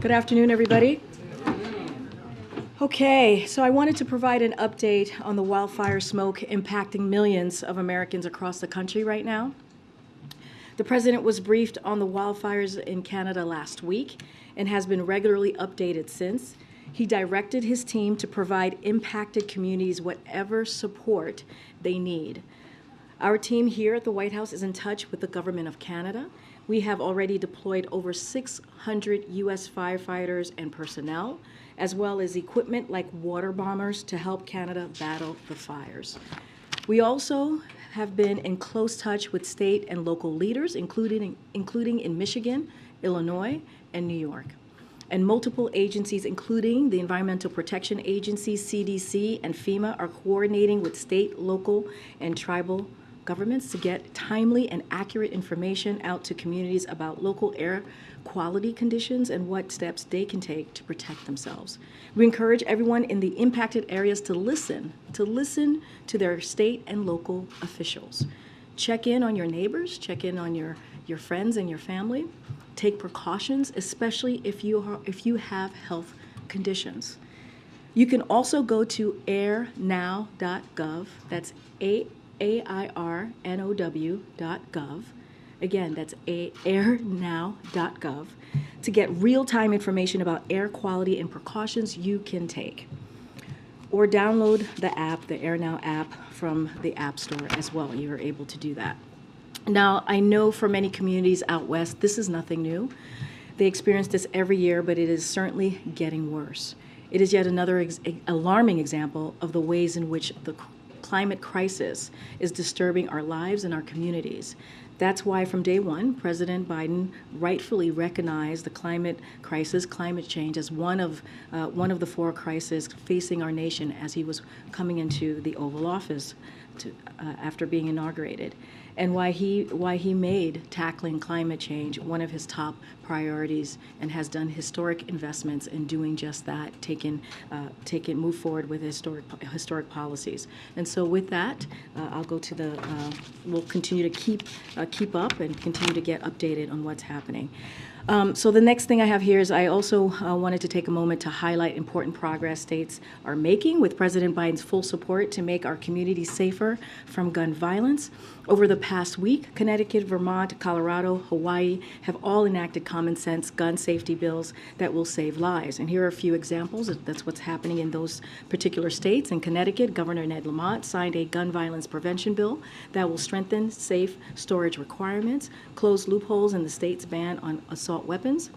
Good afternoon, everybody. Okay, so I wanted to provide an update on the wildfire smoke impacting millions of Americans across the country right now. The President was briefed on the wildfires in Canada last week and has been regularly updated since. He directed his team to provide impacted communities whatever support they need. Our team here at the White House is in touch with the Government of Canada. We have already deployed over 600 U.S. firefighters and personnel, as well as equipment like water bombers to help Canada battle the fires. We also have been in close touch with state and local leaders, including in Michigan, Illinois, and New York. And multiple agencies, including the Environmental Protection Agency, CDC, and FEMA, are coordinating with state, local, and tribal governments to get timely and accurate information out to communities about local air quality conditions and what steps they can take to protect themselves. We encourage everyone in the impacted areas to listen to their state and local officials. Check in on your neighbors, check in on your friends and your family. Take precautions, especially if you have health conditions. You can also go to airnow.gov. That's AIRNOW.gov. Again, that's airnow.gov to get real-time information about air quality and precautions you can take. Or download the app, the AirNow app, from the App Store as well. You're able to do that. Now, I know for many communities out west, this is nothing new. They experience this every year, but it is certainly getting worse. It is yet another alarming example of the ways in which the climate crisis is disturbing our lives and our communities. That's why from day one, President Biden rightfully recognized the climate crisis, climate change, as one of the four crises facing our nation as he was coming into the Oval Office after being inaugurated, and why he made tackling climate change one of his top priorities and has done historic investments in doing just that, move forward with historic policies. And so with that, I'll go to we'll continue to keep up and continue to get updated on what's happening. So the next thing I have here is I also wanted to take a moment to highlight important progress states are making with President Biden's full support to make our communities safer from gun violence. Over the past week, Connecticut, Vermont, Colorado, Hawaii have all enacted common sense gun safety bills that will save lives. And here are a few examples. That's what's happening in those particular states. In Connecticut, Governor Ned Lamont signed a gun violence prevention bill that will strengthen safe storage requirements, close loopholes in the state's ban on assault weapons,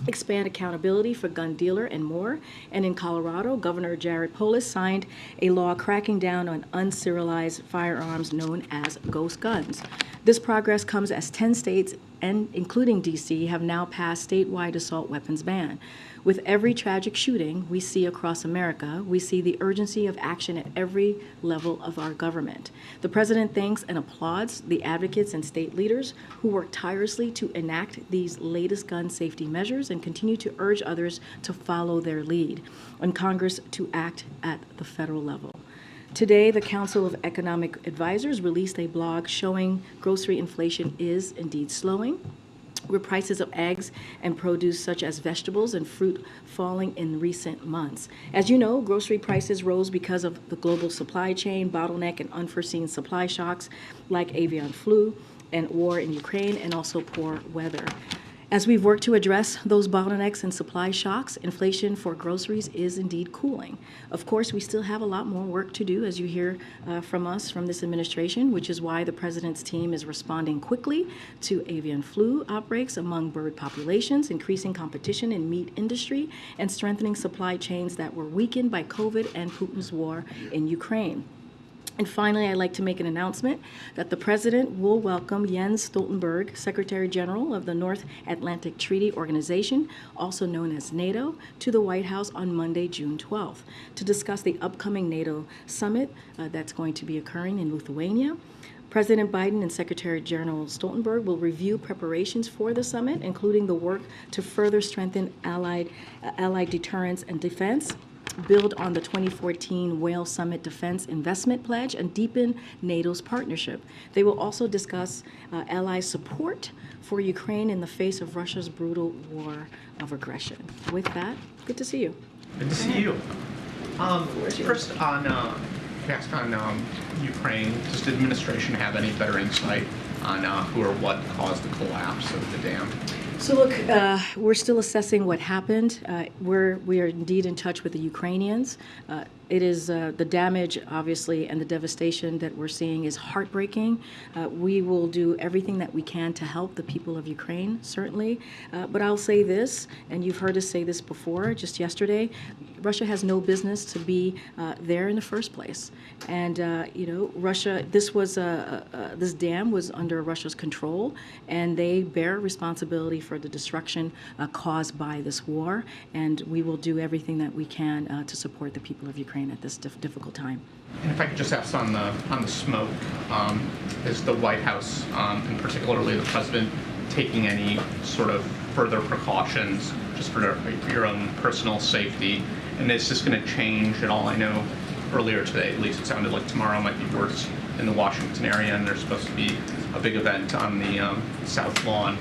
expand accountability for gun dealer, and more. And in Colorado, Governor Jared Polis signed a law cracking down on unserialized firearms known as ghost guns. This progress comes as 10 states, and including D.C., have now passed statewide assault weapons ban. With every tragic shooting we see across America, we see the urgency of action at every level of our government. The President thanks and applauds the advocates and state leaders who work tirelessly to enact these latest gun safety measures and continue to urge others to follow their lead, and Congress to act at the federal level. Today, the Council of Economic Advisors released a blog showing grocery inflation is indeed slowing, with prices of eggs and produce such as vegetables and fruit falling in recent months. As you know, grocery prices rose because of the global supply chain bottleneck and unforeseen supply shocks like avian flu and war in Ukraine, and also poor weather. As we've worked to address those bottlenecks and supply shocks, inflation for groceries is indeed cooling. Of course, we still have a lot more work to do, as you hear from us, from this administration, which is why the President's team is responding quickly to avian flu outbreaks among bird populations, increasing competition in meat industry, and strengthening supply chains that were weakened by COVID and Putin's war in Ukraine. And finally, I'd like to make an announcement that the President will welcome Jens Stoltenberg, Secretary General of the North Atlantic Treaty Organization, also known as NATO, to the White House on Monday, June 12th, to discuss the upcoming NATO summit that's going to be occurring in Lithuania. President Biden and Secretary General Stoltenberg will review preparations for the summit, including the work to further strengthen allied deterrence and defense, build on the 2014 Whale Summit Defense Investment Pledge, and deepen NATO's partnership. They will also discuss ally support for Ukraine in the face of Russia's brutal war of aggression. With that, good to see you. Good to see you. First on Ukraine, does the administration have any better insight on who or what caused the collapse of the dam? So look, we're still assessing what happened. We are indeed in touch with the Ukrainians. It is the damage, obviously, and the devastation that we're seeing is heartbreaking. We will do everything that we can to help the people of Ukraine, certainly. But I'll say this, and you've heard us say this before, just yesterday, Russia has no business to be there in the first place. And, Russia, this dam was under Russia's control, and they bear responsibility for the destruction caused by this war. And we will do everything that we can to support the people of Ukraine at this difficult time. And if I could just ask on the smoke, is the White House, and particularly the president, taking any sort of further precautions just for your own personal safety? And is this going to change at all? I know earlier today, at least it sounded like tomorrow might be worse in the Washington area, and there's supposed to be a big event on the South Lawn.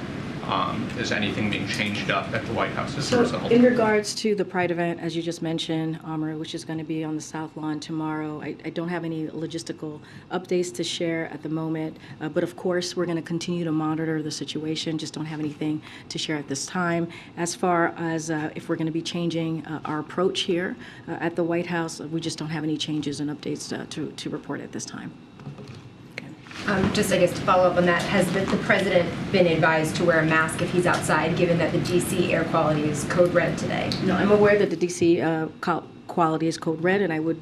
Is anything being changed up at the White House as a result? In regards to the Pride event, as you just mentioned, Amr, which is going to be on the South Lawn tomorrow, I don't have any logistical updates to share at the moment. But of course, we're going to continue to monitor the situation. Just don't have anything to share at this time. As far as if we're going to be changing our approach here at the White House, we just don't have any changes and updates to report at this time. Just, I guess, to follow up on that, has the president been advised to wear a mask if he's outside, given that the D.C. air quality is code red today? No, I'm aware that the D.C. Quality is code red, and I would,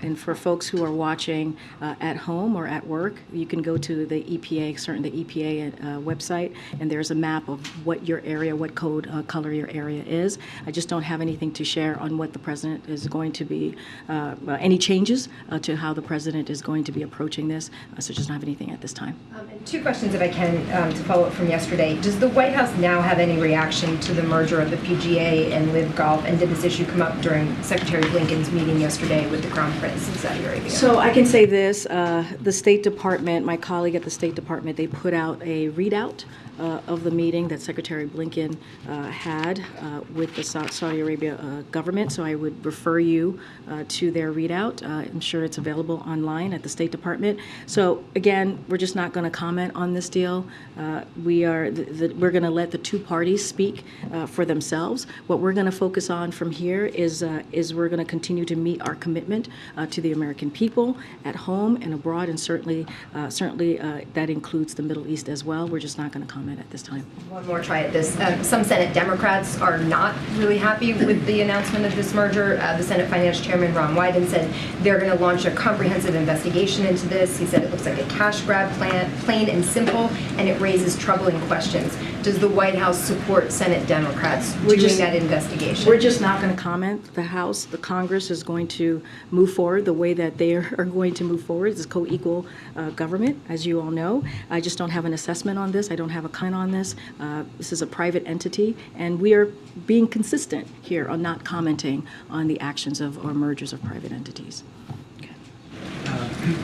and for folks who are watching at home or at work, you can go to the EPA, the EPA website, and there's a map of what your area, what code color your area is. I just don't have anything to share on what the president is going to be, any changes to how the president is going to be approaching this, so just don't have anything at this time. And two questions, if I can, to follow up from yesterday. Does the White House now have any reaction to the merger of the PGA and Live Golf, and did this issue come up during Secretary Blinken's meeting yesterday with the Crown Prince in Saudi Arabia? So I can say this, the State Department, my colleague at the State Department, they put out a readout of the meeting that Secretary Blinken had with the Saudi Arabia government. So I would refer you to their readout. I'm sure it's available online at the State Department. So again, we're just not going to comment on this deal. We're going to let the two parties speak for themselves. What we're going to focus on from here is we're going to continue to meet our commitment to the American people at home and abroad, and certainly that includes the Middle East as well. We're just not going to comment at this time. One more try at this. Some Senate Democrats are not really happy with the announcement of this merger. The Senate Finance Chairman Ron Wyden said they're going to launch a comprehensive investigation into this. He said it looks like a cash grab plan, plain and simple, and it raises troubling questions. Does the White House support Senate Democrats doing that investigation? We're just not going to comment. The House, the Congress is going to move forward the way that they are going to move forward. It's co-equal government, as you all know. I just don't have an assessment on this. I don't have a comment on this. This is a private entity, and we are being consistent here on not commenting on the actions of or mergers of private entities.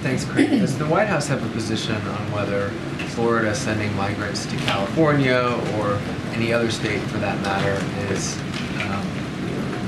Thanks, Karine. Does the White House have a position on whether Florida sending migrants to California or any other state, for that matter,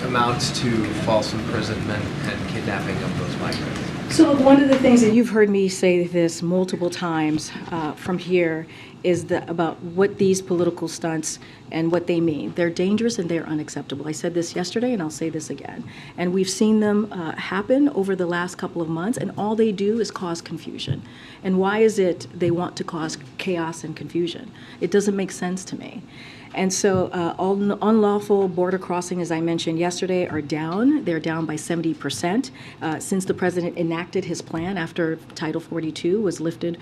amounts to false imprisonment and kidnapping of those migrants? So one of the things that you've heard me say this multiple times from here is about what these political stunts and what they mean. They're dangerous and they're unacceptable. I said this yesterday and I'll say this again. And we've seen them happen over the last couple of months, and all they do is cause confusion. And why is it they want to cause chaos and confusion? It doesn't make sense to me. And so all unlawful border crossing, as I mentioned yesterday, are down. They're down by 70% since the president enacted enacted his plan after Title 42 was lifted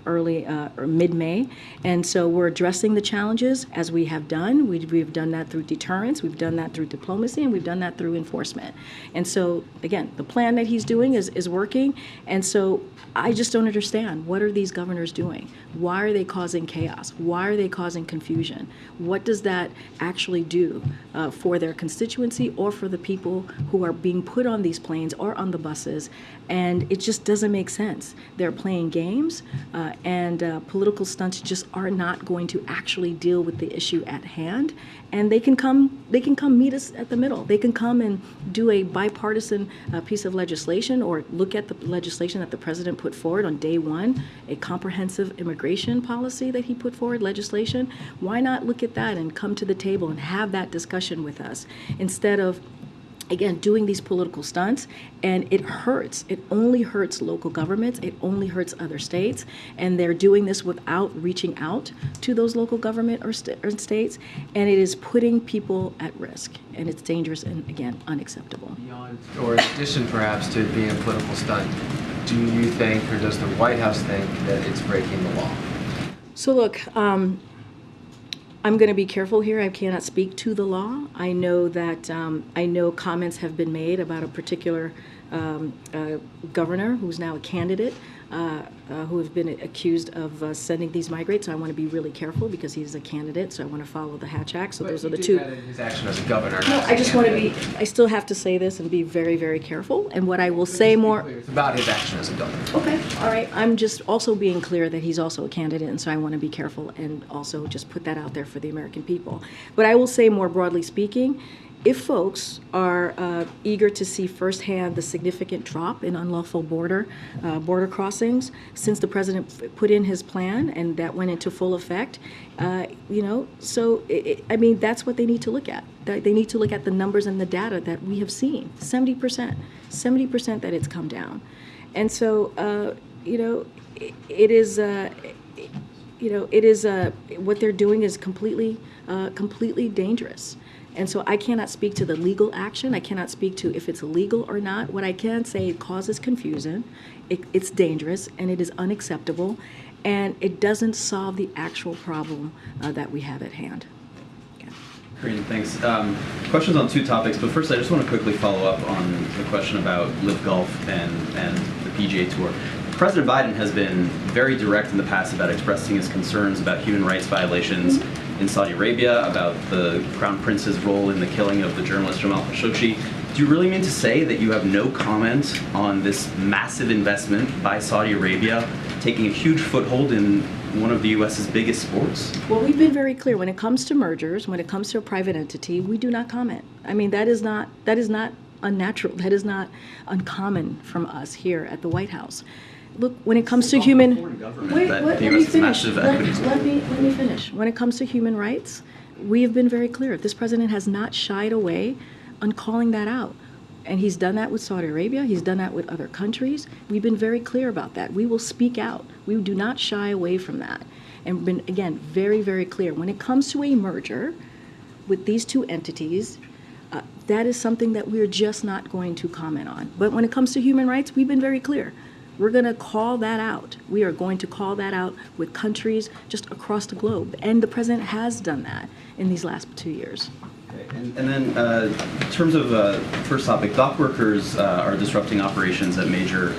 early or mid-May. And so we're addressing the challenges as we have done. We've done that through deterrence, we've done that through diplomacy, and we've done that through enforcement. And so, again, the plan that he's doing is working. And so I just don't understand. What are these governors doing? Why are they causing chaos? Why are they causing confusion? What does that actually do for their constituency or for the people who are being put on these planes or on the buses? And it just doesn't make sense. They're playing games, and political stunts just are not going to actually deal with the issue at hand. And they can come meet us at the middle. They can come and do a bipartisan piece of legislation, or look at the legislation that the president put forward on day one, a comprehensive immigration policy that he put forward, legislation. Why not look at that and come to the table and have that discussion with us instead of, again, doing these political stunts? And it hurts. It only hurts local governments. It only hurts other states. And they're doing this without reaching out to those local government or states. And it is putting people at risk. And it's dangerous and, again, unacceptable. Beyond, or in addition perhaps to it being a political stunt, do you think, or does the White House think, that it's breaking the law? So look, I'm going to be careful here. I cannot speak to the law. I know that I know comments have been made about a particular governor who's now a candidate who has been accused of sending these migrants. So I want to be really careful because he's a candidate. So I want to follow the Hatch Act. So those are the two. That in his action as a governor. No, I just want to be. I still have to say this and be very, very careful. And what I will say more. It's about his action as a governor. Okay, all right. I'm just also being clear that he's also a candidate, and so I want to be careful and also just put that out there for the American people. But I will say, more broadly speaking, if folks are eager to see firsthand the significant drop in unlawful border crossings since the president put in his plan and that went into full effect, I mean, that's what they need to look at. They need to look at the numbers and the data that we have seen. 70% that it's come down. And so, it is what they're doing is completely dangerous. And so I cannot speak to the legal action. I cannot speak to if it's illegal or not. What I can say, it causes confusion, it's dangerous, and it is unacceptable, and it doesn't solve the actual problem that we have at hand. Yeah. Karine, thanks. Questions on two topics, but first I just want to quickly follow up on the question about LIV Golf and the PGA Tour. President Biden has been very direct in the past about expressing his concerns about human rights violations in Saudi Arabia, about the Crown Prince's role in the killing of the journalist Jamal Khashoggi. Do you really mean to say that you have no comment on this massive investment by Saudi Arabia taking a huge foothold in one of the U.S.'s biggest sports? Well, we've been very clear. When it comes to mergers, when it comes to a private entity, we do not comment. I mean, that is not unnatural. That is not uncommon from us here at the White House. Look, when it comes to human, let me finish. Let me finish. When it comes to human rights, we have been very clear. This president has not shied away on calling that out. And he's done that with Saudi Arabia. He's done that with other countries. We've been very clear about that. We will speak out. We do not shy away from that. And been, again, very, very clear. When it comes to a merger with these two entities, that is something that we're just not going to comment on. But when it comes to human rights, we've been very clear. We're going to call that out. We are going to call that out with countries just across the globe. And the president has done that in these last 2 years. Okay. And then in terms of first topic, dock workers are disrupting operations at major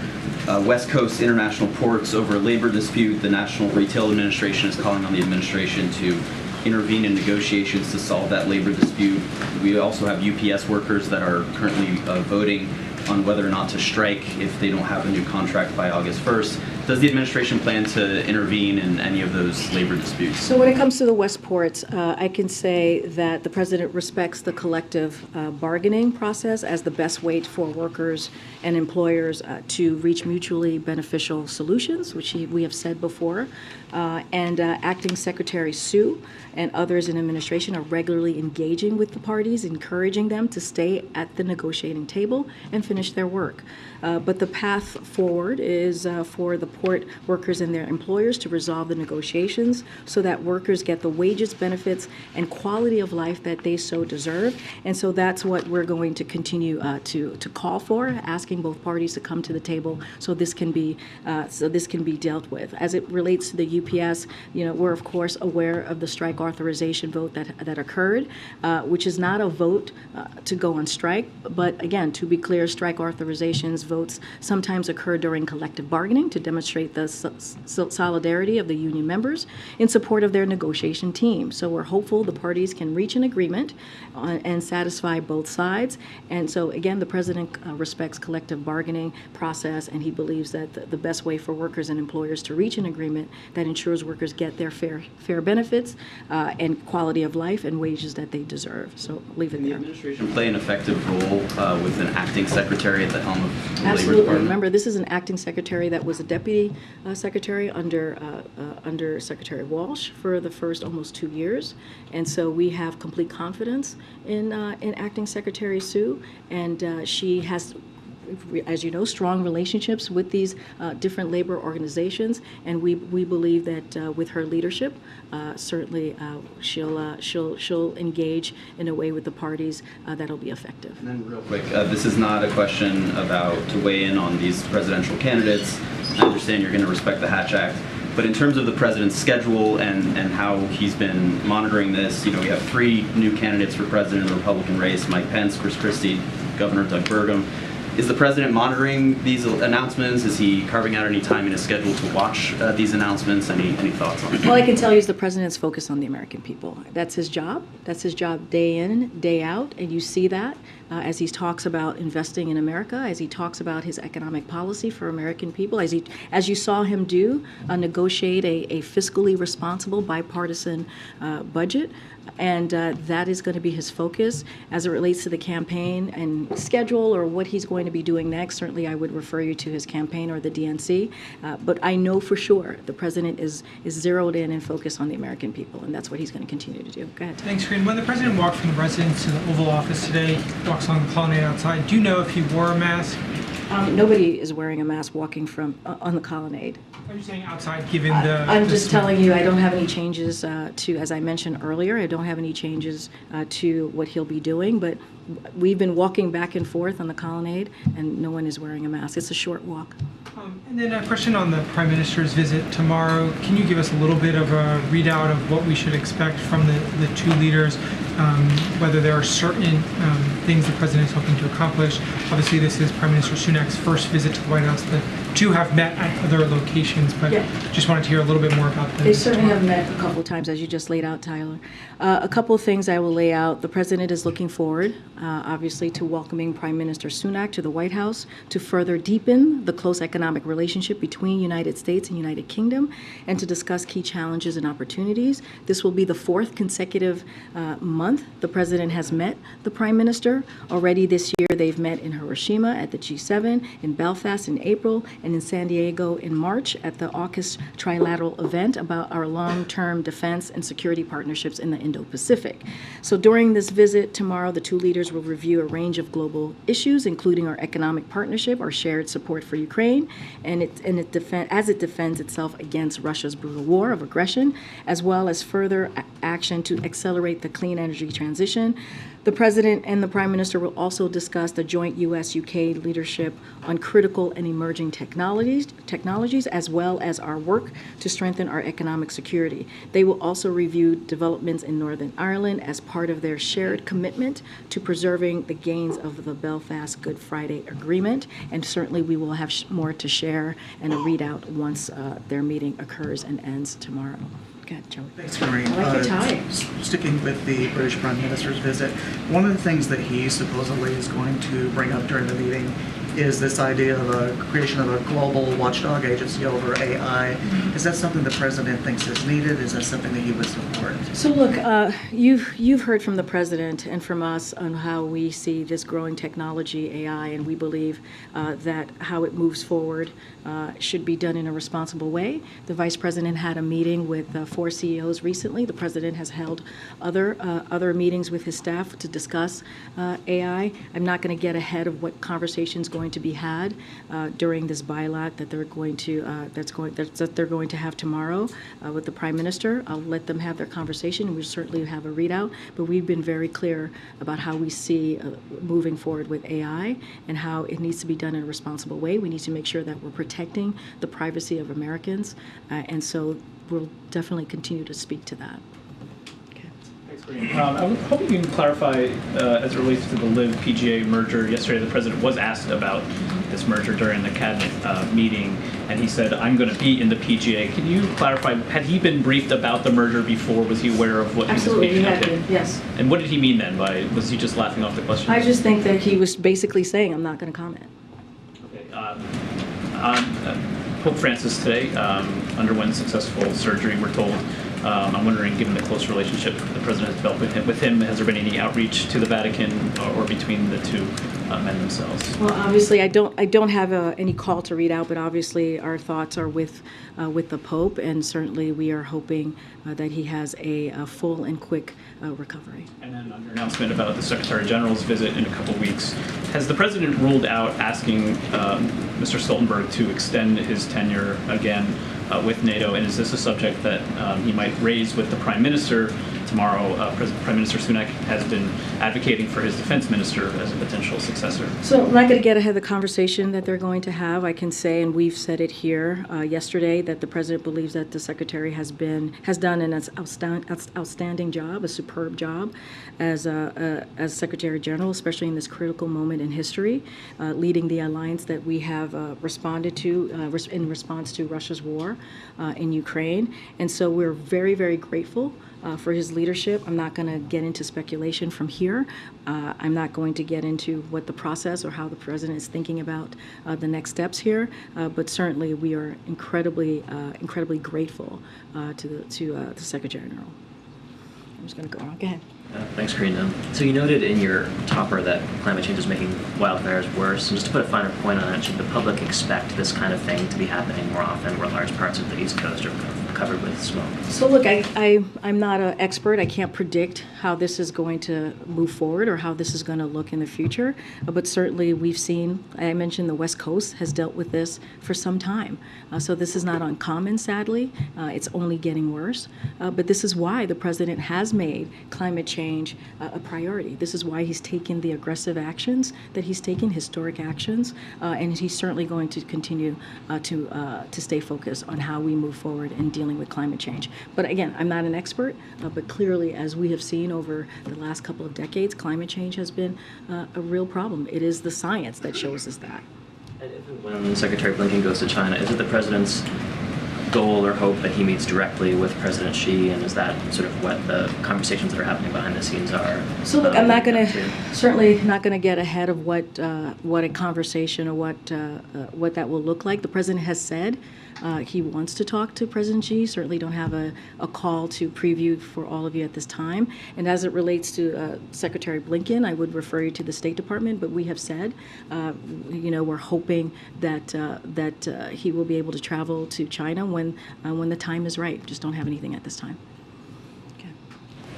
West Coast international ports over a labor dispute. The National Retail Administration is calling on the administration to intervene in negotiations to solve that labor dispute. We also have UPS workers that are currently voting on whether or not to strike if they don't have a new contract by August 1st. Does the administration plan to intervene in any of those labor disputes? So when it comes to the West ports, I can say that the president respects the collective bargaining process as the best way for workers and employers to reach mutually beneficial solutions, which we have said before. And Acting Secretary Sue and others in administration are regularly engaging with the parties, encouraging them to stay at the negotiating table and finish their work. But the path forward is for the support workers and their employers to resolve the negotiations so that workers get the wages, benefits, and quality of life that they so deserve. And so that's what we're going to continue to call for, asking both parties to come to the table so this can be dealt with. As it relates to the UPS, we're of course aware of the strike authorization vote that occurred, which is not a vote to go on strike. But again, to be clear, strike authorizations votes sometimes occur during collective bargaining to demonstrate the solidarity of the union members in support of their negotiation team. So we're hopeful the parties can reach an agreement and satisfy both sides. And so again, the president respects collective bargaining process, and he believes that the best way for workers and employers to reach an agreement that ensures workers get their fair benefits and quality of life and wages that they deserve. So I'll leave it Can the there. administration play an effective role with an acting secretary at the helm of the Labor Absolutely. Department? Remember, this is an acting secretary that was a deputy secretary under Secretary Walsh for the first almost 2 years, and so we have complete confidence in acting Secretary Sue, and she has, as you know, strong relationships with these different labor organizations, and we believe that with her leadership, certainly she'll engage in a way with the parties that'll be effective. And then real quick, this is not a question about to weigh in on these presidential candidates. I understand you're going to respect the Hatch Act, but in terms of the president's schedule and how he's been monitoring this, we have 3 new candidates for president in the Republican race: Mike Pence, Chris Christie, Governor Doug Burgum. Is the president monitoring these announcements? Is he carving out any time in his schedule to watch these announcements? Any thoughts on it? All I can tell you is the president's focused on the American people. That's his job. That's his job day in, day out, and you see that as he talks about investing in America, as he talks about his economic policy for American people, as you saw him do, negotiate a fiscally responsible bipartisan budget. And that is going to be his focus as it relates to the campaign and schedule or what he's going to be doing next. Certainly, I would refer you to his campaign or the DNC. But I know for sure the president is zeroed in and focused on the American people, and that's what he's going to continue to do. Go ahead. Thanks, Karine. When the president walked from the residence to the Oval Office today, he walks along the colonnade outside, do you know if he wore a mask? Nobody is wearing a mask walking from on the colonnade. Are you saying outside, given the... I'm just telling you, I don't have any changes to, as I mentioned earlier, I don't have any changes to what he'll be doing, but we've been walking back and forth on the colonnade, and no one is wearing a mask. It's a short walk. And then a question on the Prime Minister's visit tomorrow. Can you give us a little bit of a readout of what we should expect from the 2 leaders, whether there are certain things the president is hoping to accomplish? Obviously, this is Prime Minister Sunak's first visit to the White House. The 2 have met at other locations, but just wanted to hear a little bit more about them. They certainly have met a couple of times, as you just laid out, Tyler. A couple of things I will lay out. The president is looking forward, obviously, to welcoming Prime Minister Sunak to the White House to further deepen the close economic relationship between United States and United Kingdom, and to discuss key challenges and opportunities. This will be the 4th consecutive month the president has met the Prime Minister. Already this year, they've met in Hiroshima at the G7, in Belfast in April, and in San Diego in March at the AUKUS trilateral event about our long-term defense and security partnerships in the Indo-Pacific. So during this visit tomorrow, the 2 leaders will review a range of global issues, including our economic partnership, our shared support for Ukraine, and as it defends itself against Russia's brutal war of aggression, as well as further action to accelerate the clean energy transition. The President and the Prime Minister will also discuss the joint U.S.-UK leadership on critical and emerging technologies, as well as our work to strengthen our economic security. They will also review developments in Northern Ireland as part of their shared commitment to preserving the gains of the Belfast Good Friday Agreement, and certainly we will have more to share and a readout once their meeting occurs and ends tomorrow. Go ahead, Joey. Thanks, Karine. I like your tie. Sticking with the British Prime Minister's visit, one of the things that he supposedly is going to bring up during the meeting is this idea of a creation of a global watchdog agency over AI. Is that something the president thinks is needed? Is that something that he would support? So look, you've heard from the president and from us on how we see this growing technology, AI, and we believe that how it moves forward should be done in a responsible way. The vice president had a meeting with 4 CEOs recently. The president has held other meetings with his staff to discuss AI. I'm not going to get ahead of what conversations going going to be had during this bilat that they're going to that they're going to have tomorrow with the Prime Minister. I'll let them have their conversation. We certainly have a readout, but we've been very clear about how we see moving forward with AI and how it needs to be done in a responsible way. We need to make sure that we're protecting the privacy of Americans, and so we'll definitely continue to speak to that. I was hoping you can clarify as it relates to the Live PGA merger. Yesterday, the president was asked about this merger during the cabinet meeting, and he said, "I'm going to be in the PGA." Can you clarify? Had he been briefed about the merger before? Was he aware of what Absolutely, he was he speaking had been, yes. And what did he mean then? By was he just laughing off the question? I just think that he was basically saying, I'm not going to comment. Okay. Pope Francis today underwent successful surgery, we're told. I'm wondering, given the close relationship the president has developed with him, has there been any outreach to the Vatican or between the two men themselves? Well, obviously, I don't have any call to read out, but obviously our thoughts are with the Pope, and certainly we are hoping that he has a full and quick recovery. And then on your announcement about the Secretary General's visit in a couple weeks, has the president ruled out asking Mr. Stoltenberg to extend his tenure again with NATO, and is this a subject that he might raise with the Prime Minister tomorrow? Prime Minister Sunak has been advocating for his defense minister as a potential successor. So I'm not going to get ahead of the conversation that they're going to have. I can say, and we've said it here yesterday, that the president believes that the secretary has done an outstanding job, a superb job as Secretary General, especially in this critical moment in history, leading the alliance that we have responded to in response to Russia's war in Ukraine. And so we're very, very grateful for his leadership. I'm not going to get into speculation from here. I'm not going to get into what the process or how the president is thinking about the next steps here. But certainly, we are incredibly grateful to the Secretary General. I'm just going to go on. Go ahead. Thanks, Karine. So you noted in your topper that climate change is making wildfires worse. And just to put a finer point on it, should the public expect this kind of thing to be happening more often where large parts of the East Coast are covered with smoke? So look, I'm not an expert. I can't predict how this is going to move forward or how this is going to look in the future. But certainly we've seen, I mentioned the West Coast has dealt with this for some time. So this is not uncommon, sadly. It's only getting worse. But this is why the president has made climate change a priority. This is why he's taken the aggressive actions that he's taken, historic actions, and he's certainly going to continue to stay focused on how we move forward in dealing with climate change. But again, I'm not an expert, but clearly, as we have seen over the last couple of decades, climate change has been a real problem. It is the science that shows us that. And if and when Secretary Blinken goes to China, is it the president's goal or hope that he meets directly with President Xi, and is that sort of what the conversations that are happening behind the scenes are? So look, I'm not going to, certainly not going to get ahead of what a conversation or what that will look like. The president has said he wants to talk to President Xi. Certainly don't have a call to preview for all of you at this time. And as it relates to Secretary Blinken, I would refer you to the State Department, but we have said, we're hoping that he will be able to travel to China when the time is right. Just don't have anything at this time.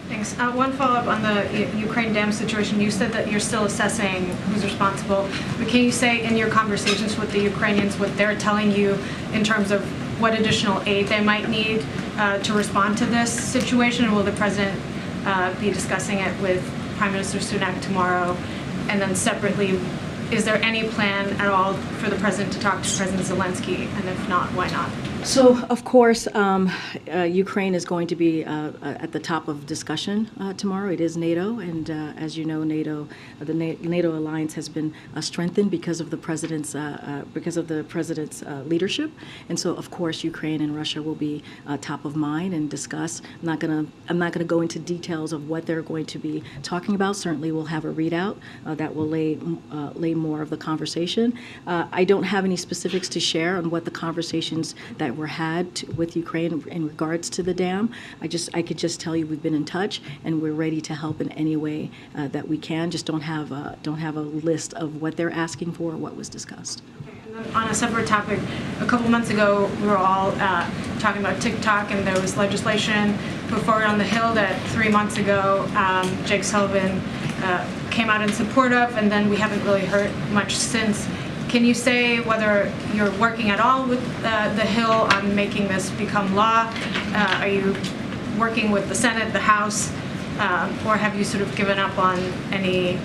Thanks. One follow-up on the Ukraine dam situation. You said that you're still assessing who's responsible, but can you say in your conversations with the Ukrainians what they're telling you in terms of what additional aid they might need to respond to this situation? And will the president be discussing it with Prime Minister Sunak tomorrow? And then separately, is there any plan at all for the president to talk to President Zelensky? And if not, why not? So, of course, Ukraine is going to be at the top of discussion tomorrow. It is NATO, and as you know, the NATO alliance has been strengthened because of the president's leadership. And so, of course, Ukraine and Russia will be top of mind and discuss. I'm not gonna go into details of what they're going to be talking about. Certainly, we'll have a readout that will lay more of the conversation. I don't have any specifics to share on what the conversations that were had with Ukraine in regards to the dam. I could just tell you we've been in touch and we're ready to help in any way that we can. Just don't have a list of what they're asking for or what was discussed. And then on a separate topic, a couple months ago, we were all talking about TikTok, and there was legislation put forward on the Hill that 3 months ago, Jake Sullivan came out in support of, and then we haven't really heard much since. Can you say whether you're working at all with the Hill on making this become law? Are you working with the Senate, the House, or have you sort of given up on any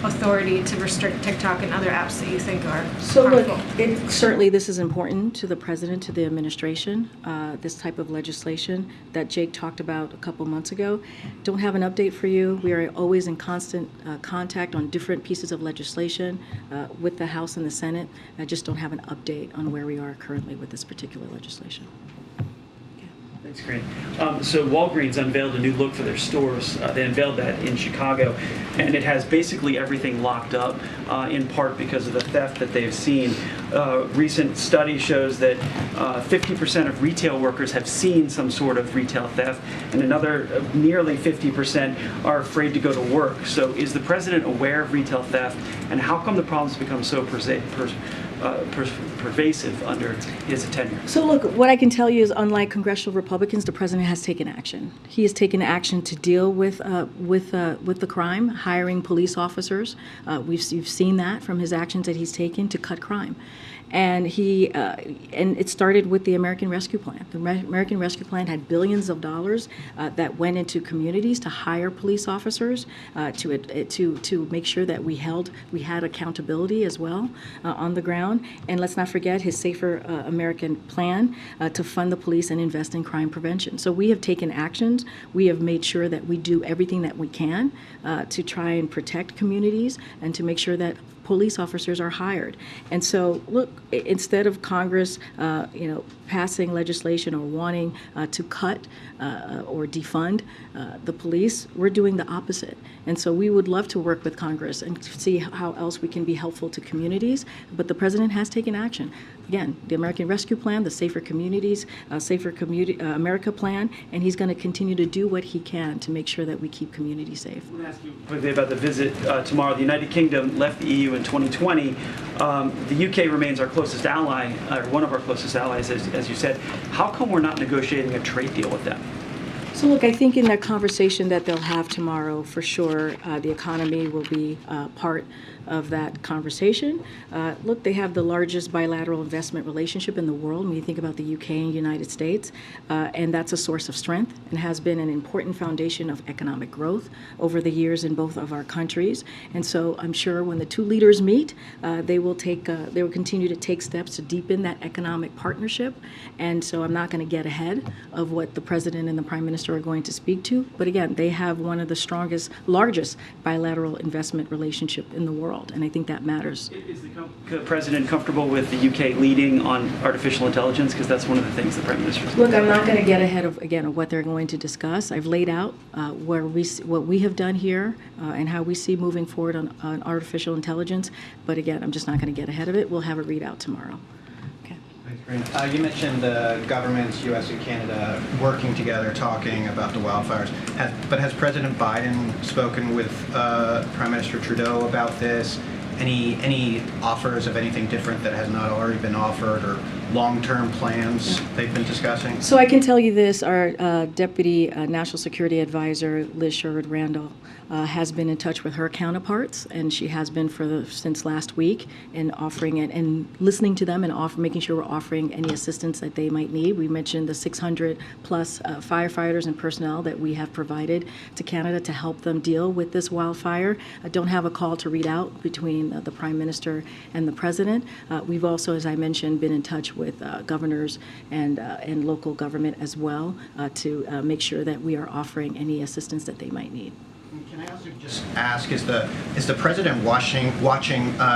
authority to restrict TikTok and other apps that you think are So look, harmful? certainly this is important to the president, to the administration, this type of legislation that Jake talked about a couple months ago. Don't have an update for you. We are always in constant contact on different pieces of legislation with the House and the Senate. I just don't have an update on where we are currently with this particular legislation. Thanks, Karine. So Walgreens unveiled a new look for their stores. They unveiled that in Chicago, and it has basically everything locked up, in part because of the theft that they've seen. Recent study shows that 50% of retail workers have seen some sort of retail theft, and another nearly 50% are afraid to go to work. So is the president aware of retail theft, and how come the problems become so pervasive under his tenure? So look, what I can tell you is, unlike congressional Republicans, the president has taken action. He has taken action to deal with the crime, hiring police officers. You've seen that from his actions that he's taken to cut crime. And it started with the American Rescue Plan. The American Rescue Plan had billions of dollars that went into communities to hire police officers, to make sure that we had accountability as well on the ground. And let's not forget his Safer American Plan to fund the police and invest in crime prevention. So we have taken actions. We have made sure that we do everything that we can to try and protect communities and to make sure that police officers are hired. And so, look, instead of Congress, passing legislation or wanting to cut or defund the police, we're doing the opposite. And so we would love to work with Congress and see how else we can be helpful to communities. But the president has taken action. Again, the American Rescue Plan, the Safer Communities, America Plan, and he's going to continue to do what he can to make sure that we keep communities safe. I want to ask you quickly about the visit tomorrow. The United Kingdom left the EU in 2020. The UK remains our closest ally, or one of our closest allies, as you said. How come we're not negotiating a trade deal with them? So look, I think in that conversation that they'll have tomorrow, for sure, the economy will be part of that conversation. Look, they have the largest bilateral investment relationship in the world when you think about the UK and United States, and that's a source of strength and has been an important foundation of economic growth over the years in both of our countries. And so I'm sure when the two leaders meet, they will continue to take steps to deepen that economic partnership. And so I'm not going to get ahead of what the president and the prime minister are going to speak to. But again, they have one of the largest bilateral investment relationship in the world. And I think that matters. Is the president comfortable with the UK leading on artificial intelligence? Because that's one of the things the prime minister is Look, I'm not going to get ahead of what they're going to discuss. I've laid out what we have done here and how we see moving forward on artificial intelligence. But again, I'm just not going to get ahead of it. We'll have a readout tomorrow. You mentioned the governments, U.S. and Canada, working together, talking about the wildfires. But has President Biden spoken with Prime Minister Trudeau about this? Any offers of anything different that has not already been offered, or long-term plans they've been discussing? So I can tell you this: our Deputy National Security Advisor, Liz Sherwood-Randall, has been in touch with her counterparts, and she has been since last week, in offering it and listening to them and making sure we're offering any assistance that they might need. We mentioned the 600 plus firefighters and personnel that we have provided to Canada to help them deal with this wildfire. I don't have a call to read out between the Prime Minister and the President. We've also, as I mentioned, been in touch with governors and local government as well to make sure that we are offering any assistance that they might need. Can I also just ask, is the president watching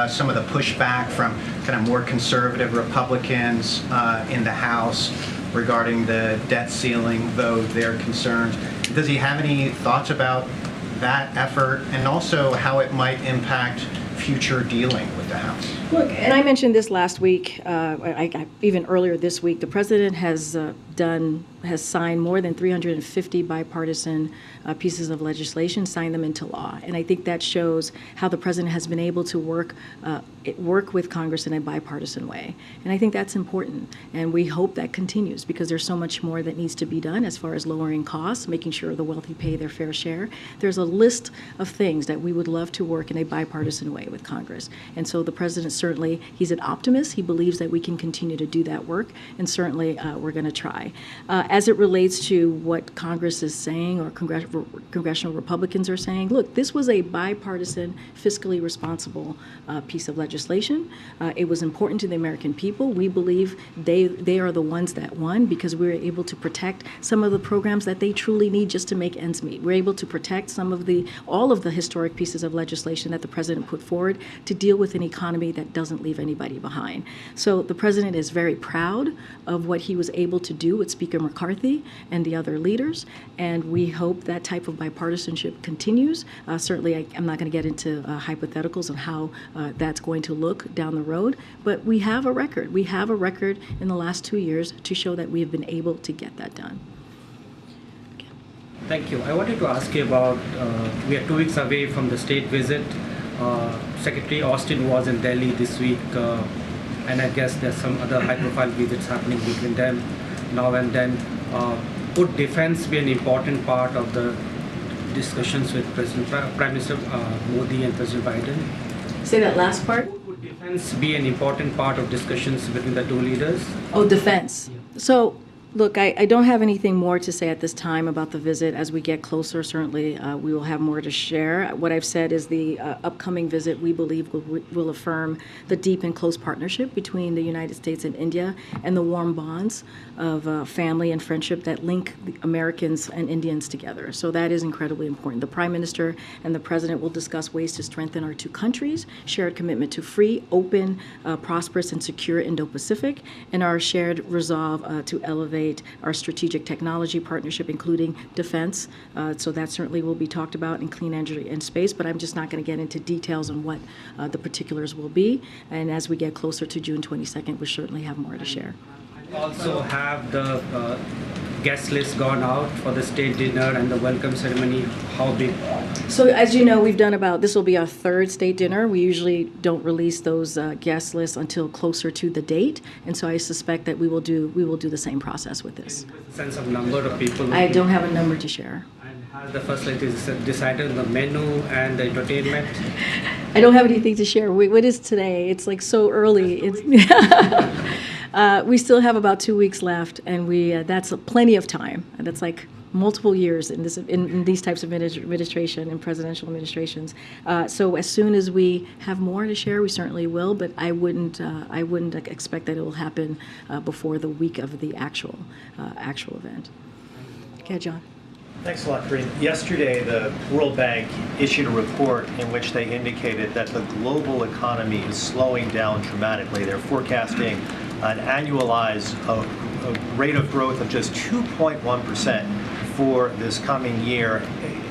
some of the pushback from kind of more conservative Republicans in the House regarding the debt ceiling, though they're concerned? Does he have any thoughts about that effort, and also how it might impact future dealing with the House? Look, and I mentioned this last week, even earlier this week, the president has has signed more than 350 bipartisan pieces of legislation, signed them into law. And I think that shows how the president has been able to work with Congress in a bipartisan way. And I think that's important. And we hope that continues because there's so much more that needs to be done as far as lowering costs, making sure the wealthy pay their fair share. There's a list of things that we would love to work in a bipartisan way with Congress. And so the president certainly, he's an optimist. He believes that we can continue to do that work. And certainly we're going to try. As it relates to what Congress is saying or congressional Republicans are saying, look, this was a bipartisan, fiscally responsible piece of legislation. It was important to the American people. We believe they are the ones that won because we were able to protect some of the programs that they truly need just to make ends meet. We're able to protect all of the historic pieces of legislation that the president put forward to deal with an economy that doesn't leave anybody behind. So the president is very proud of what he was able to do with Speaker McCarthy and the other leaders, and we hope that type of bipartisanship continues. Certainly, I'm not going to get into hypotheticals on how that's going to look down the road, but we have a record. We have a record in the last 2 years to show that we have been able to get that done. Thank you. I wanted to ask you about, we are 2 weeks away from the state visit. Secretary Austin was in Delhi this week, and I guess there's some other high-profile visits happening between them now and then. Would defense be an important part of the discussions with Prime Minister Modi and President Biden? Say that last part. Would defense be an important part of discussions between the two leaders? Oh, defense. So, look, I don't have anything more to say at this time about the visit. As we get closer, certainly we will have more to share. What I've said is the upcoming visit, we believe, will affirm the deep and close partnership between the United States and India and the warm bonds of family and friendship that link Americans and Indians together. So that is incredibly important. The Prime Minister and the President will discuss ways to strengthen our two countries, shared commitment to free, open, prosperous, and secure Indo-Pacific, and our shared resolve to elevate our strategic technology partnership, including defense. So that certainly will be talked about in clean energy and space, but I'm just not going to get into details on what the particulars will be. And as we get closer to June 22nd, we'll certainly have more to share. Also have the guest list gone out for the state dinner and the welcome ceremony? How big? So as you know, we've done this will be our third state dinner. We usually don't release those guest lists until closer to the date. And so I suspect that we will do the same process with this. Sense of number of people? I don't have a number to share. And has the First Lady decided on the menu and the entertainment? I don't have anything to share. What is today? It's like so early. We still have about 2 weeks left, and that's plenty of time. That's like multiple years in these types of administration and presidential administrations. So as soon as we have more to share, we certainly will. But I wouldn't expect that it will happen before the week of the actual event. Okay, John. Thanks a lot, Karine. Yesterday, the World Bank issued a report in which they indicated that the global economy is slowing down dramatically. They're forecasting an annualized rate of growth of just 2.1% for this coming year.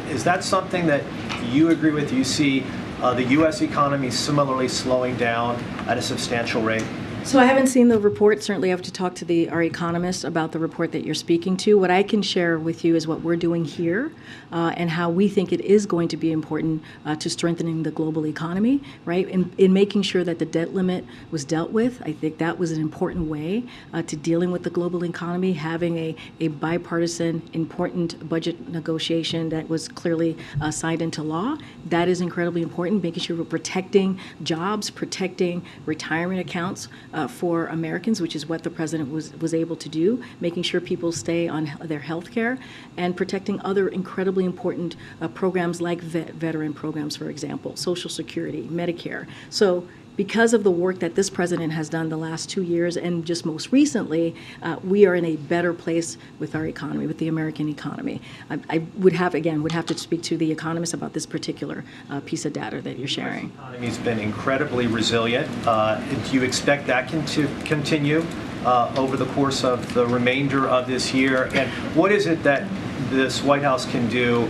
Is that something that you agree with? You see the U.S. economy similarly slowing down at a substantial rate? So I haven't seen the report. Certainly I have to talk to our economist about the report that you're speaking to. What I can share with you is what we're doing here and how we think it is going to be important to strengthening the global economy, right? In making sure that the debt limit was dealt with. I think that was an important way to dealing with the global economy, having a bipartisan, important budget negotiation that was clearly signed into law. That is incredibly important, making sure we're protecting jobs, protecting retirement accounts for Americans, which is what the president was able to do, making sure people stay on their health care, and protecting other incredibly important programs like veteran programs, for example, Social Security, Medicare. So because of the work that this president has done the last 2 years and just most recently, we are in a better place with our economy, with the American economy. I would have to speak to the economist about this particular piece of data that you're sharing. The economy has been incredibly resilient. Do you expect that to continue over the course of the remainder of this year? And what is it that this White House can do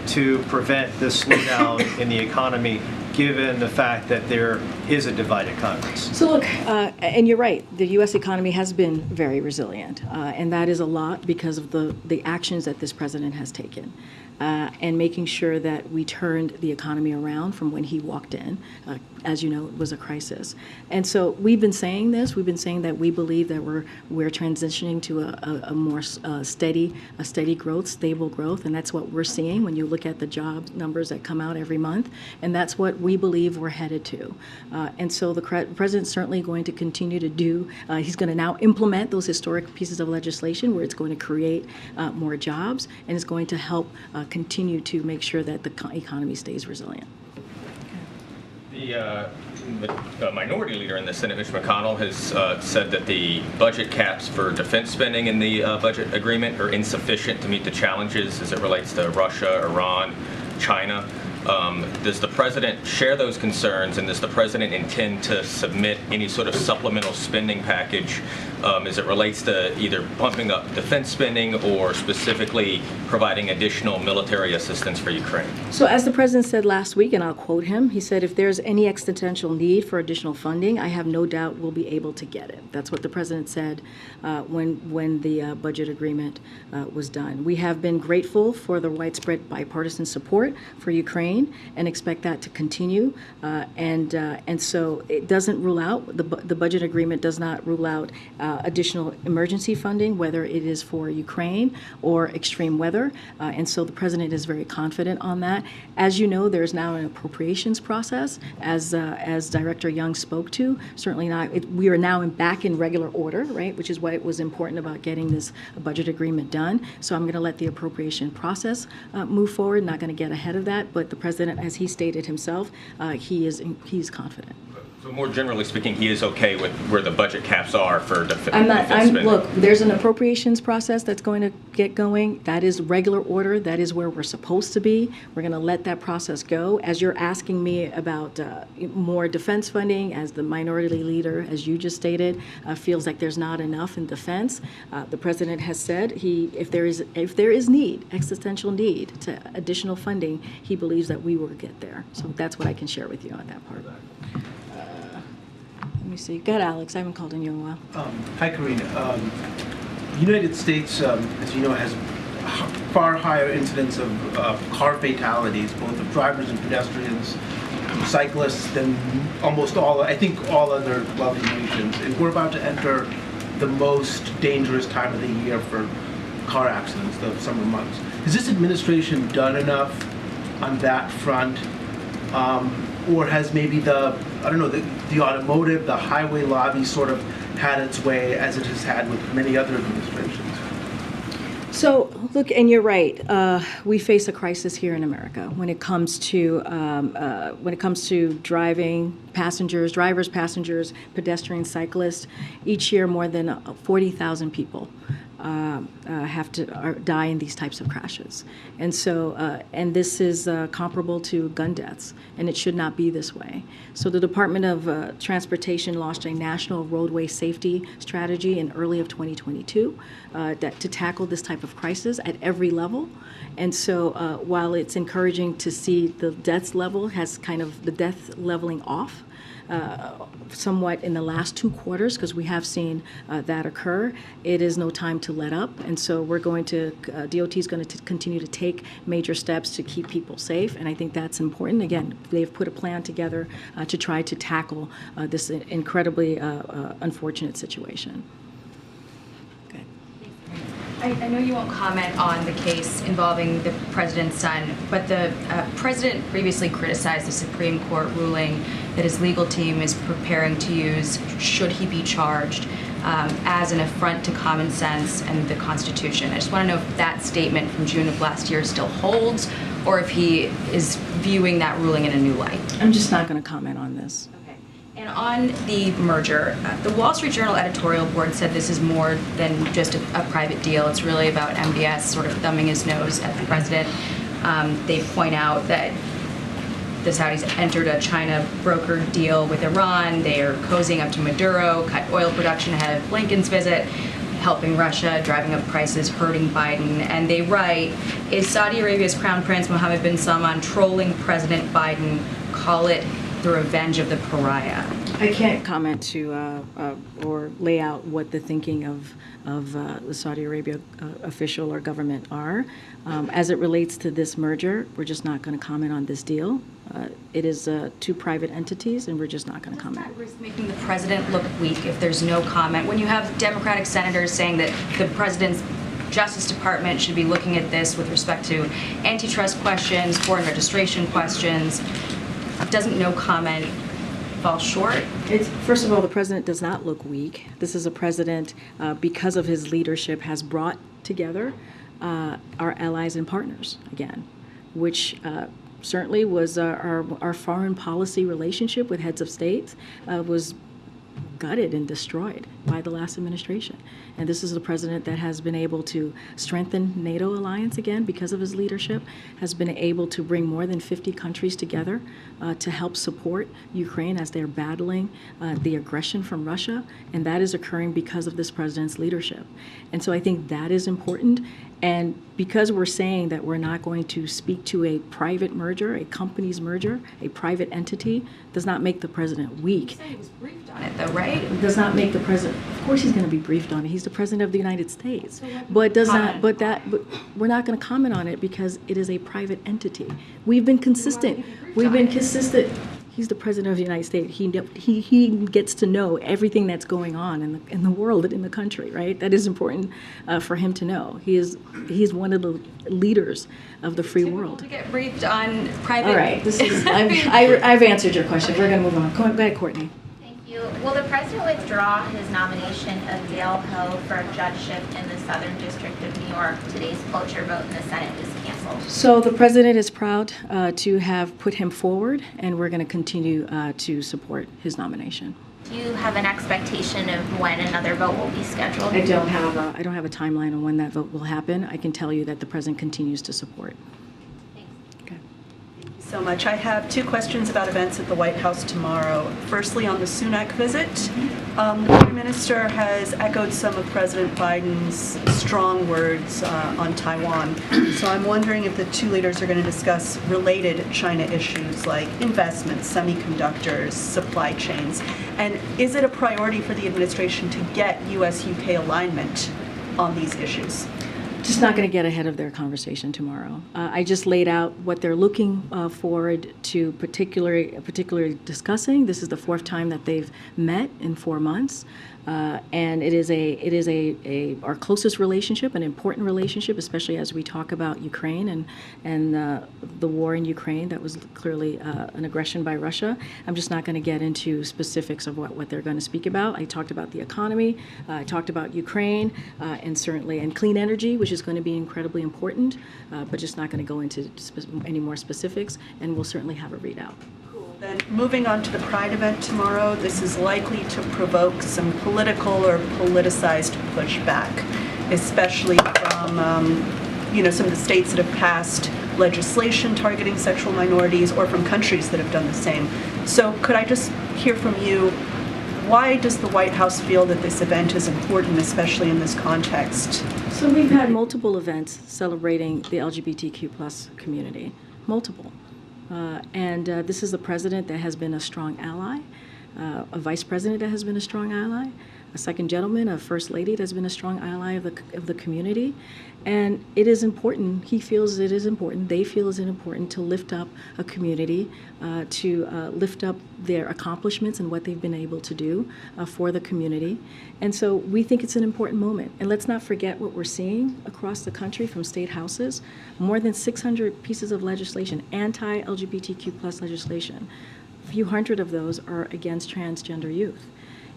to prevent this slowdown in the economy given the fact that there is a divided Congress? So look, and you're right, the U.S. economy has been very resilient, and that is a lot because of the actions that this president has taken. And making sure that we turned the economy around from when he walked in. As you know, it was a crisis. And so we've been saying this. We've been saying that we believe that we're transitioning to a more steady growth, stable growth, and that's what we're seeing when you look at the job numbers that come out every month, and that's what we believe we're headed to. And so the president's certainly going to continue to do. He's going to now implement those historic pieces of legislation where it's going to create more jobs and it's going to help continue to make sure that the economy stays resilient. The minority leader in the Senate, Mitch McConnell, has said that the budget caps for defense spending in the budget agreement are insufficient to meet the challenges as it relates to Russia, Iran, China. Does the president share those concerns, and does the president intend to submit any sort of supplemental spending package as it relates to either bumping up defense spending or specifically providing additional military assistance for Ukraine? So as the president said last week, and I'll quote him, he said, if there's any existential need for additional funding, I have no doubt we'll be able to get it. That's what the president said when the budget agreement was done. We have been grateful for the widespread bipartisan support for Ukraine and expect that to continue. And so it doesn't rule out, the budget agreement does not rule out additional emergency funding, whether it is for Ukraine or extreme weather. And so the president is very confident on that. As you know, there's now an appropriations process, as Director Young spoke to. Certainly not, we are now back in regular order, right, which is why it was important about getting this budget agreement done. So I'm going to let the appropriation process move forward, not going to get ahead of that, but the president, as he stated himself, he's confident. So more generally speaking, he is okay with where the budget caps are for defense spending? Look, there's an appropriations process that's going to get going. That is regular order. That is where we're supposed to be. We're going to let that process go. As you're asking me about more defense funding, as the minority leader, as you just stated, feels like there's not enough in defense. The president has said if there is need, existential need to additional funding, he believes that we will get there. So that's what I can share with you on that part. Let me see. Go ahead, Alex. I haven't called on you in a while. Hi, Karine. The United States, as you know, has far higher incidence of car fatalities, both of drivers and pedestrians, cyclists, than almost all, I think, all other wealthy nations. And we're about to enter the most dangerous time of the year for car accidents, the summer months. Has this administration done enough on that front? Or has maybe the automotive, the highway lobby sort of had its way as it has had with many other administrations? So, look, and you're right. We face a crisis here in America when it comes to driving, drivers, passengers, pedestrians, cyclists. Each year, more than 40,000 people die in these types of crashes, and so and this is comparable to gun deaths, and it should not be this way. So the Department of Transportation launched a national roadway safety strategy in early of 2022 to tackle this type of crisis at every level. And so while it's encouraging to see the death leveling off somewhat in the last 2 quarters, because we have seen that occur, it is no time to let up. And so we're going to, DOT is going to continue to take major steps to keep people safe. And I think that's important. Again, they've put a plan together to try to tackle this incredibly unfortunate situation. I know you won't comment on the case involving the president's son, but the president previously criticized the Supreme Court ruling that his legal team is preparing to use, should he be charged, as an affront to common sense and the Constitution. I just want to know if that statement from June of last year still holds, or if he is viewing that ruling in a new light. I'm just not going to comment on this. And on the merger, the Wall Street Journal editorial board said this is more than just a private deal. It's really about MBS sort of thumbing his nose at the president. They point out that the Saudis entered a China brokered deal with Iran. They are cozying up to Maduro, cut oil production ahead of Blinken's visit. helping Russia, driving up prices, hurting Biden. And they write, is Saudi Arabia's Crown Prince Mohammed bin Salman trolling President Biden? Call it the revenge of the pariah. I can't comment to or lay out what the thinking of the Saudi Arabia official or government are. As it relates to this merger, we're just not going to comment on this deal. It is two private entities, and we're just not going to comment. Does that risk making the president look weak if there's no comment? When you have Democratic senators saying that the president's Justice Department should be looking at this with respect to antitrust questions, foreign registration questions, doesn't no comment fall short? First of all, the president does not look weak. This is a president, because of his leadership, has brought together our allies and partners again, which certainly was our foreign policy relationship with heads of states was gutted and destroyed by the last administration. And this is a president that has been able to strengthen NATO alliance again because of his leadership, has been able to bring more than 50 countries together to help support Ukraine as they're battling the aggression from Russia. And that is occurring because of this president's leadership. And so I think that is important. And because we're saying that we're not going to speak to a private merger, a company's merger, a private entity, does not make the president weak. You said he was briefed on it though, right? It does not make the president. Of course, he's going to be briefed on it. He's the president of the United States. But does not. But we're not going to comment on it because it is a private entity. We've been consistent. We've been consistent. He's the president of the United States. He gets to know everything that's going on in the world and in the country, right? That is important for him to know. He's one of the leaders of the free world. To get briefed on private. All right, I've answered your question. We're going to move on. Go ahead, Courtney. Will the president withdraw his nomination of Dale Ho for a judgeship in the Southern District of New York? Today's cloture vote in the Senate is canceled. So the president is proud to have put him forward, and we're going to continue to support his nomination. Do you have an expectation of when another vote will be scheduled? I don't have a timeline on when that vote will happen. I can tell you that the president continues to support. So much. I have two questions about events at the White House tomorrow. Firstly, on the Sunak visit, the Prime Minister has echoed some of President Biden's strong words on Taiwan. So I'm wondering if the two leaders are going to discuss related China issues like investments, semiconductors, supply chains. And is it a priority for the administration to get U.S.-UK alignment on these issues? Just not going to get ahead of their conversation tomorrow. I just laid out what they're looking forward to particularly discussing. This is the fourth time that they've met in 4 months. And it is our closest relationship, an important relationship, especially as we talk about Ukraine and the war in Ukraine. That was clearly an aggression by Russia. I'm just not going to get into specifics of what they're going to speak about. I talked about the economy, I talked about Ukraine, and certainly clean energy, which is going to be incredibly important, but just not going to go into any more specifics. And we'll certainly have a readout. Then moving on to the Pride event tomorrow, this is likely to provoke some political or politicized pushback, especially from some of the states that have passed legislation targeting sexual minorities or from countries that have done the same. So could I just hear from you, why does the White House feel that this event is important, especially in this context? So we've had multiple events celebrating the LGBTQ+ community, multiple. And this is a president that has been a strong ally, a vice president that has been a strong ally, a second gentleman, a first lady that's been a strong ally of the community. And it is important, he feels it is important, they feel it is important to lift up a community, to lift up their accomplishments and what they've been able to do for the community. And so we think it's an important moment. And let's not forget what we're seeing across the country from state houses. More than 600 pieces of legislation, anti-LGBTQ+ legislation. A few hundred of those are against transgender youth.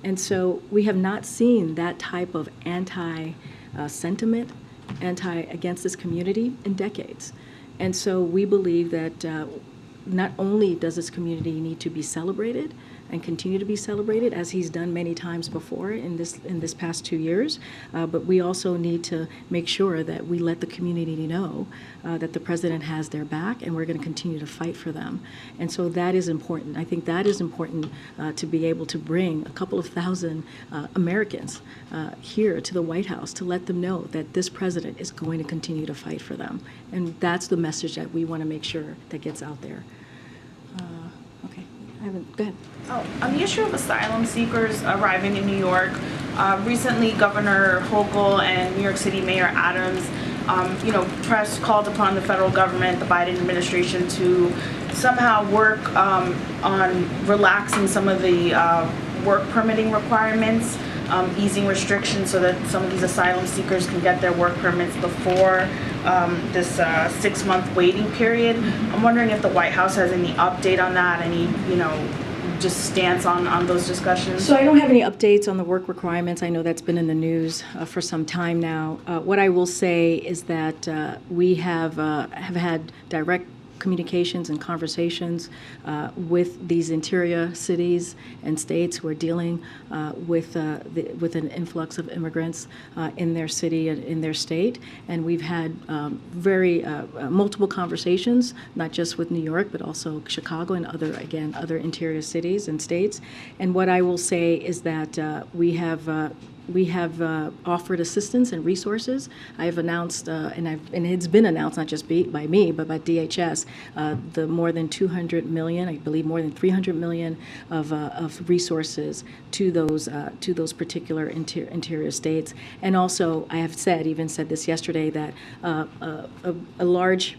And so we have not seen that type of anti-sentiment, against this community in decades. And so we believe that not only does this community need to be celebrated, and continue to be celebrated, as he's done many times before in this past 2 years. But we also need to make sure that we let the community know that the president has their back, and we're going to continue to fight for them. And so that is important. I think that is important to be able to bring a couple of thousand Americans here to the White House to let them know that this president is going to continue to fight for them. And that's the message that we want to make sure that gets out there. Okay, go ahead. Oh, on the issue of asylum seekers arriving in New York, recently Governor Hochul and New York City Mayor Adams, press called upon the federal government, the Biden administration, to somehow work on relaxing some of the work permitting requirements, easing restrictions so that some of these asylum seekers can get their work permits before this 6-month waiting period. I'm wondering if the White House has any update on that, any, just stance on those discussions? So I don't have any updates on the work requirements. I know that's been in the news for some time now. What I will say is that we have had direct communications and conversations with these interior cities and states who are dealing with an influx of immigrants in their city and in their state. And we've had very multiple conversations, not just with New York, but also Chicago and other interior cities and states. And what I will say is that we have offered assistance and resources. I have announced, and it's been announced not just by me, but by DHS, the more than 200 million, I believe more than 300 million of resources to those particular interior states. And also, I have even said this yesterday, that a large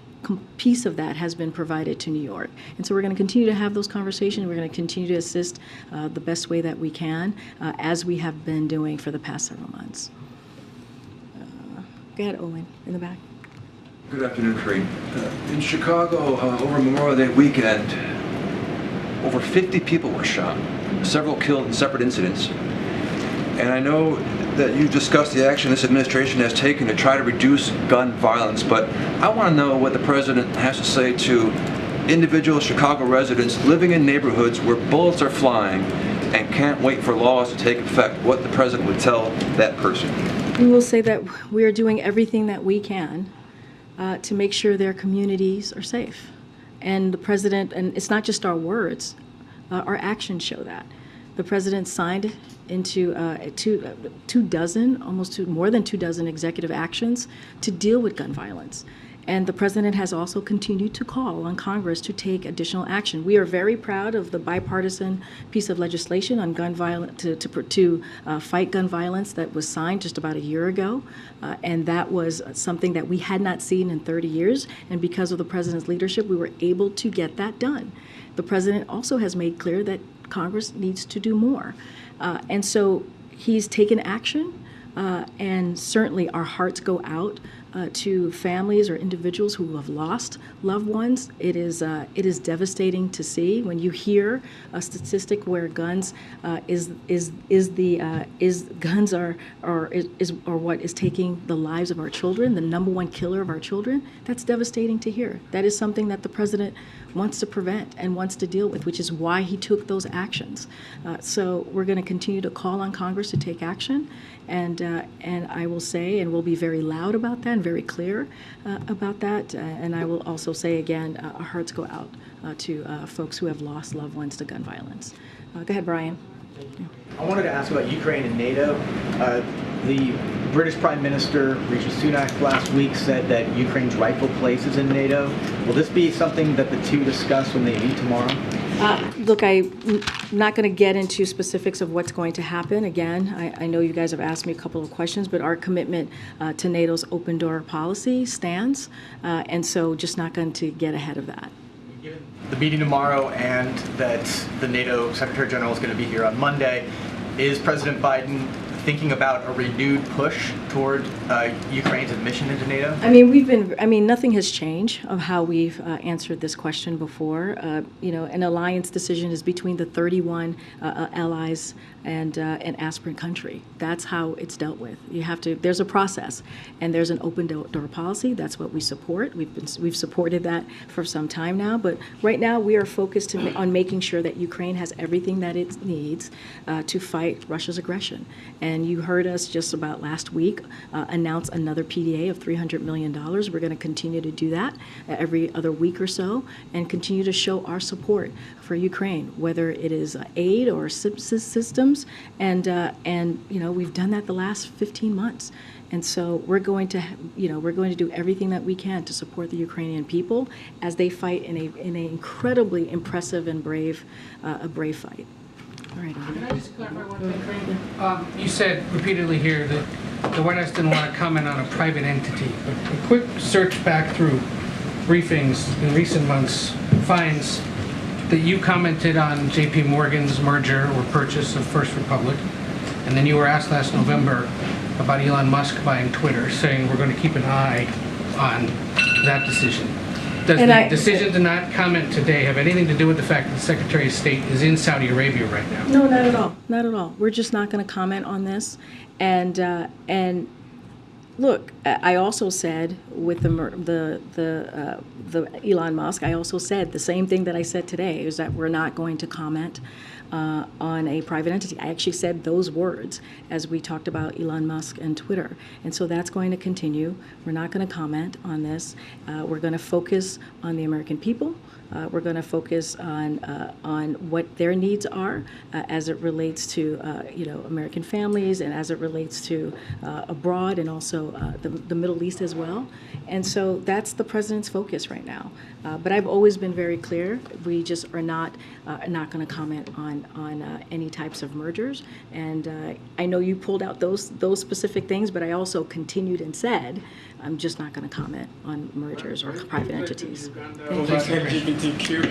piece of that has been provided to New York. And so we're going to continue to have those conversations. We're going to continue to assist the best way that we can, as we have been doing for the past several months. Go ahead, Owen, in the back. Good afternoon, Karine. In Chicago, over Memorial Day weekend, over 50 people were shot, several killed in separate incidents. And I know that you discussed the action this administration has taken to try to reduce gun violence, but I want to know what the president has to say to individual Chicago residents living in neighborhoods where bullets are flying and can't wait for laws to take effect, what the president would tell that person. We will say that we are doing everything that we can to make sure their communities are safe. And the president, and it's not just our words, our actions show that. The president signed into more than 24 executive actions to deal with gun violence. And the president has also continued to call on Congress to take additional action. We are very proud of the bipartisan piece of legislation on gun violence to fight gun violence that was signed just about a year ago. And that was something that we had not seen in 30 years. And because of the president's leadership, we were able to get that done. The president also has made clear that Congress needs to do more. And so he's taken action. And certainly our hearts go out to families or individuals who have lost loved ones. It is devastating to see when you hear a statistic where guns are what is taking the lives of our children, the number one killer of our children. That's devastating to hear. That is something that the president wants to prevent and wants to deal with, which is why he took those actions. So we're going to continue to call on Congress to take action, and I will say, and we'll be very loud about that and very clear about that. And I will also say again, our hearts go out to folks who have lost loved ones to gun violence. Go ahead, Brian. I wanted to ask about Ukraine and NATO. The British Prime Minister, Rishi Sunak, last week said that Ukraine's rightful place is in NATO. Will this be something that the two discuss when they meet tomorrow? Look, I'm not going to get into specifics of what's going to happen. Again, I know you guys have asked me a couple of questions, but our commitment to NATO's open door policy stands, and so just not going to get ahead of that. Given the meeting tomorrow and that the NATO Secretary General is going to be here on Monday, is President Biden thinking about a renewed push toward Ukraine's admission into NATO? I mean, nothing has changed of how we've answered this question before. An alliance decision is between the 31 allies and an aspirant country. That's how it's dealt with. There's a process, and there's an open door policy. That's what we support. We've supported that for some time now, but right now we are focused on making sure that Ukraine has everything that it needs to fight Russia's aggression. And you heard us just about last week announce another PDA of $300 million. We're going to continue to do that every other week or so and continue to show our support for Ukraine, whether it is aid or systems. And we've done that the last 15 months. And so we're going to do everything that we can to support the Ukrainian people as they fight in an incredibly impressive and brave fight. All right. Can I just clarify one thing? You said repeatedly here that the White House didn't want to comment on a private entity. But a quick search back through briefings in recent months finds that you commented on J.P. Morgan's merger or purchase of First Republic, and then you were asked last November about Elon Musk buying Twitter, saying we're going to keep an eye on that decision. Does the decision to not comment today have anything to do with the fact that the Secretary of State is in Saudi Arabia right now? No, not at all. Not at all. We're just not going to comment on this. And look, I also said with the Elon Musk, I also said the same thing that I said today, is that we're not going to comment on a private entity. I actually said those words as we talked about Elon Musk and Twitter. And so that's going to continue. We're not going to comment on this. We're going to focus on the American people. We're going to focus on what their needs are as it relates to American families and as it relates to abroad and also the Middle East as well. And so that's the president's focus right now. But I've always been very clear. We just are not going to comment on any types of mergers. And I know you pulled out those specific things, but I also continued and said I'm just not going to comment on mergers or private entities. Thank you.